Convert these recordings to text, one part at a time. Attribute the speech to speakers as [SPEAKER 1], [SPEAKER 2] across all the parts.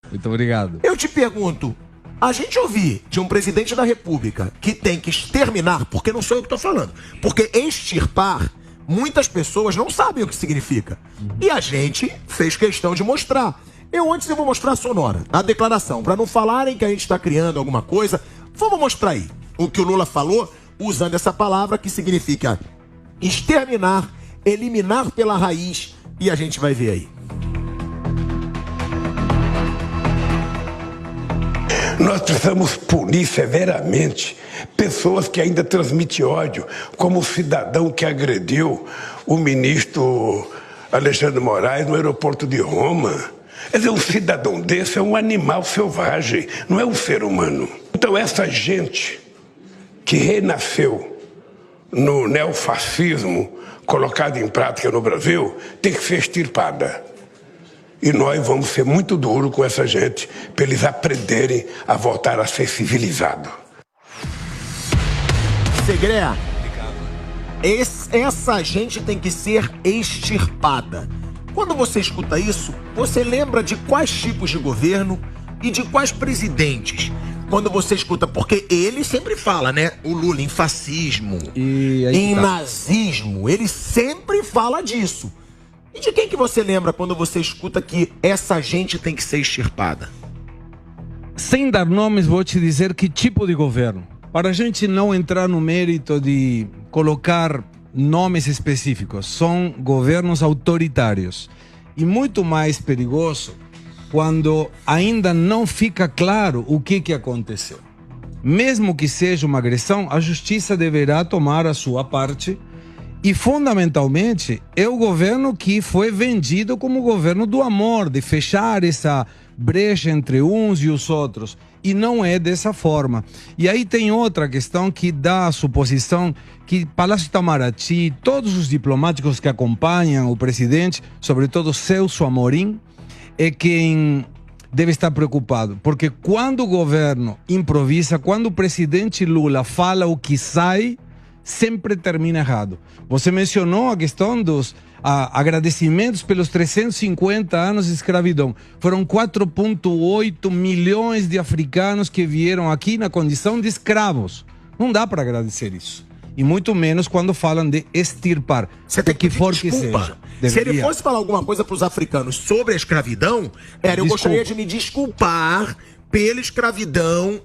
[SPEAKER 1] Muito obrigado.
[SPEAKER 2] Eu te pergunto, a gente ouvir de um presidente da República que tem que exterminar, porque não sou eu que estou falando, porque extirpar, muitas pessoas não sabem o que significa. E a gente fez questão de mostrar. Eu vou mostrar a sonora, a declaração, para não falarem que a gente está criando alguma coisa. Vamos mostrar aí o que o Lula falou, usando essa palavra que significa exterminar, eliminar pela raiz, e a gente vai ver aí.
[SPEAKER 3] Nós precisamos punir severamente pessoas que ainda transmitem ódio, como o cidadão que agrediu o ministro Alexandre Moraes no aeroporto de Roma. Quer dizer, um cidadão desse é um animal selvagem, não é um ser humano. Então essa gente que renasceu no neofascismo colocado em prática no Brasil tem que ser extirpada. E nós vamos ser muito duros com essa gente para eles aprenderem a voltar a ser civilizados.
[SPEAKER 2] Segré, essa gente tem que ser extirpada. Quando você escuta isso, você lembra de quais tipos de governo e de quais presidentes? Quando você escuta, porque ele sempre fala, né? O Lula em fascismo, em nazismo, ele sempre fala disso. E de quem que você lembra quando você escuta que essa gente tem que ser extirpada?
[SPEAKER 1] Sem dar nomes, vou te dizer que tipo de governo. Para a gente não entrar no mérito de colocar nomes específicos, são governos autoritários. E muito mais perigoso quando ainda não fica claro o que aconteceu. Mesmo que seja uma agressão, a justiça deverá tomar a sua parte. E, fundamentalmente, é o governo que foi vendido como o governo do amor, de fechar essa brecha entre uns e os outros. E não é dessa forma. E aí tem outra questão que dá a suposição que Palácio Itamaraty, todos os diplomáticos que acompanham o presidente, sobretudo Celso Amorim, é quem deve estar preocupado. Porque quando o governo improvisa, quando o presidente Lula fala o que sai, sempre termina errado. Você mencionou a questão dos agradecimentos pelos 350 anos de escravidão. Foram 4,8 milhões de africanos que vieram aqui na condição de escravos. Não dá para agradecer isso. E muito menos quando falam de extirpar.
[SPEAKER 2] Você tem que pedir
[SPEAKER 1] for que
[SPEAKER 2] desculpa.
[SPEAKER 1] seja.
[SPEAKER 2] Se ele fosse falar alguma coisa para os africanos sobre a escravidão, eu gostaria de me desculpar pela escravidão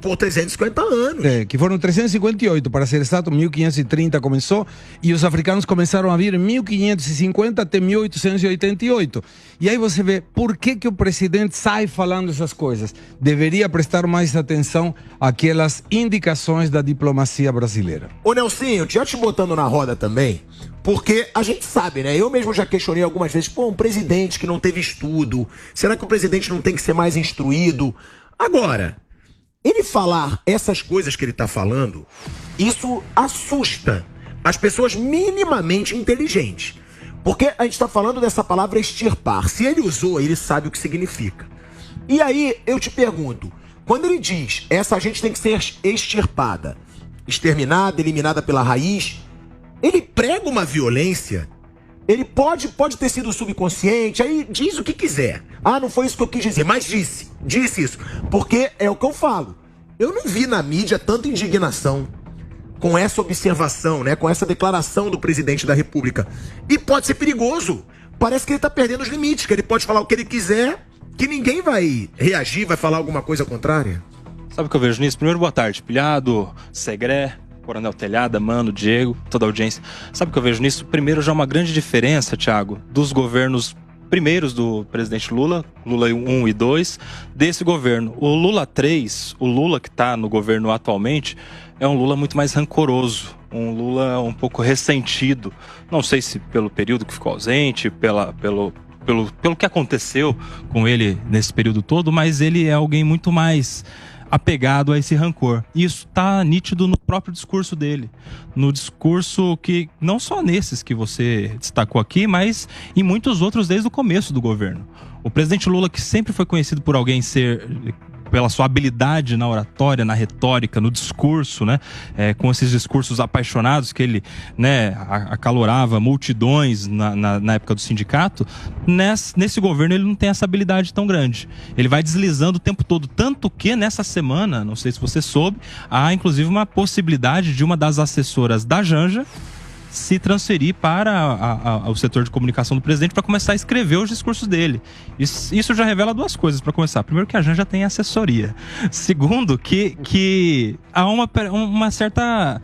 [SPEAKER 2] por 350 anos.
[SPEAKER 1] Que foram 358, para ser exato, 1530 começou, e os africanos começaram a vir em 1550 até 1888. E aí você vê por que o presidente sai falando essas coisas. Deveria prestar mais atenção àquelas indicações da diplomacia brasileira.
[SPEAKER 2] Ô Nelsinho, já te botando na roda também, porque a gente sabe, né? Eu mesmo já questionei algumas vezes, um presidente que não teve estudo, será que o presidente não tem que ser mais instruído? Agora, ele falar essas coisas que ele tá falando, isso assusta as pessoas minimamente inteligentes. Porque a gente tá falando dessa palavra extirpar. Se ele usou, ele sabe o que significa. E aí, eu te pergunto, quando ele diz, essa gente tem que ser extirpada, exterminada, eliminada pela raiz, ele prega uma violência, ele pode ter sido subconsciente, aí diz o que quiser. Ah, não foi isso que eu quis dizer, mas disse isso. Porque é o que eu falo. Eu não vi na mídia tanta indignação com essa observação, né, com essa declaração do presidente da República. E pode ser perigoso. Parece que ele tá perdendo os limites, que ele pode falar o que ele quiser, que ninguém vai reagir, vai falar alguma coisa contrária.
[SPEAKER 4] Sabe o que eu vejo nisso? Primeiro, boa tarde, Pilhado, Segré, Coronel Telhada, Mano, Diego, toda a audiência. Sabe o que eu vejo nisso? Primeiro, já uma grande diferença, Thiago, dos governos primeiros do presidente Lula 1 e 2, desse governo. O Lula 3, o Lula que está no governo atualmente, é um Lula muito mais rancoroso, um Lula um pouco ressentido. Não sei se pelo período que ficou ausente, pelo que aconteceu com ele nesse período todo, mas ele é alguém muito mais apegado a esse rancor. E isso está nítido no próprio discurso dele. No discurso que, não só nesses que você destacou aqui, mas em muitos outros desde o começo do governo. O presidente Lula, que sempre foi conhecido por alguém ser pela sua habilidade na oratória, na retórica, no discurso, né? Com esses discursos apaixonados que ele, né, acalorava multidões na época do sindicato. Nesse governo ele não tem essa habilidade tão grande. Ele vai deslizando o tempo todo, tanto que nessa semana, não sei se você soube, há inclusive uma possibilidade de uma das assessoras da Janja se transferir para o setor de comunicação do presidente para começar a escrever os discursos dele. Isso já revela duas coisas, para começar. Primeiro, que a Janja tem assessoria. Segundo, que há uma certa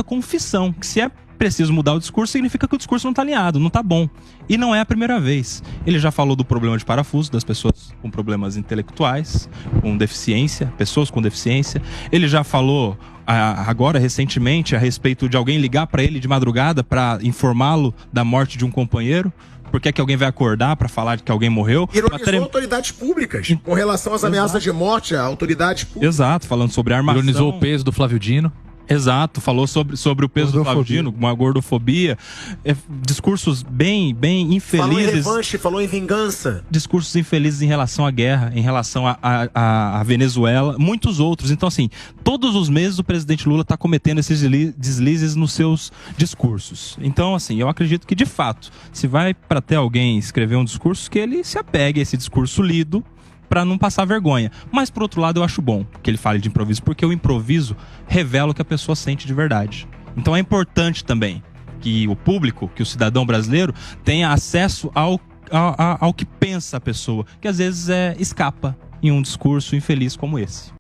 [SPEAKER 4] confissão, que se é preciso mudar o discurso, significa que o discurso não está alinhado, não está bom. E não é a primeira vez. Ele já falou do problema de parafuso, das pessoas com problemas intelectuais, com deficiência, pessoas com deficiência. Ele já falou agora, recentemente, a respeito de alguém ligar para ele de madrugada para informá-lo da morte de um companheiro. Por que alguém vai acordar para falar que alguém morreu?
[SPEAKER 2] Ironizou autoridades públicas com relação às ameaças de morte a autoridades públicas.
[SPEAKER 4] Exato, falando sobre armação.
[SPEAKER 5] Ironizou o peso do Flávio Dino.
[SPEAKER 4] Exato, falou sobre o peso do Flávio Dino, uma gordofobia, discursos bem infelizes.
[SPEAKER 2] Falou em revanche, falou em vingança.
[SPEAKER 4] Discursos infelizes em relação à guerra, em relação à Venezuela, muitos outros. Então, assim, todos os meses o presidente Lula está cometendo esses deslizes nos seus discursos. Então, assim, eu acredito que, de fato, se vai para ter alguém escrever um discurso, que ele se apegue a esse discurso lido, para não passar vergonha. Mas, por outro lado, eu acho bom que ele fale de improviso, porque o improviso revela o que a pessoa sente de verdade. Então é importante também que o público, que o cidadão brasileiro tenha acesso ao que pensa a pessoa, que às vezes escapa em um discurso infeliz como esse.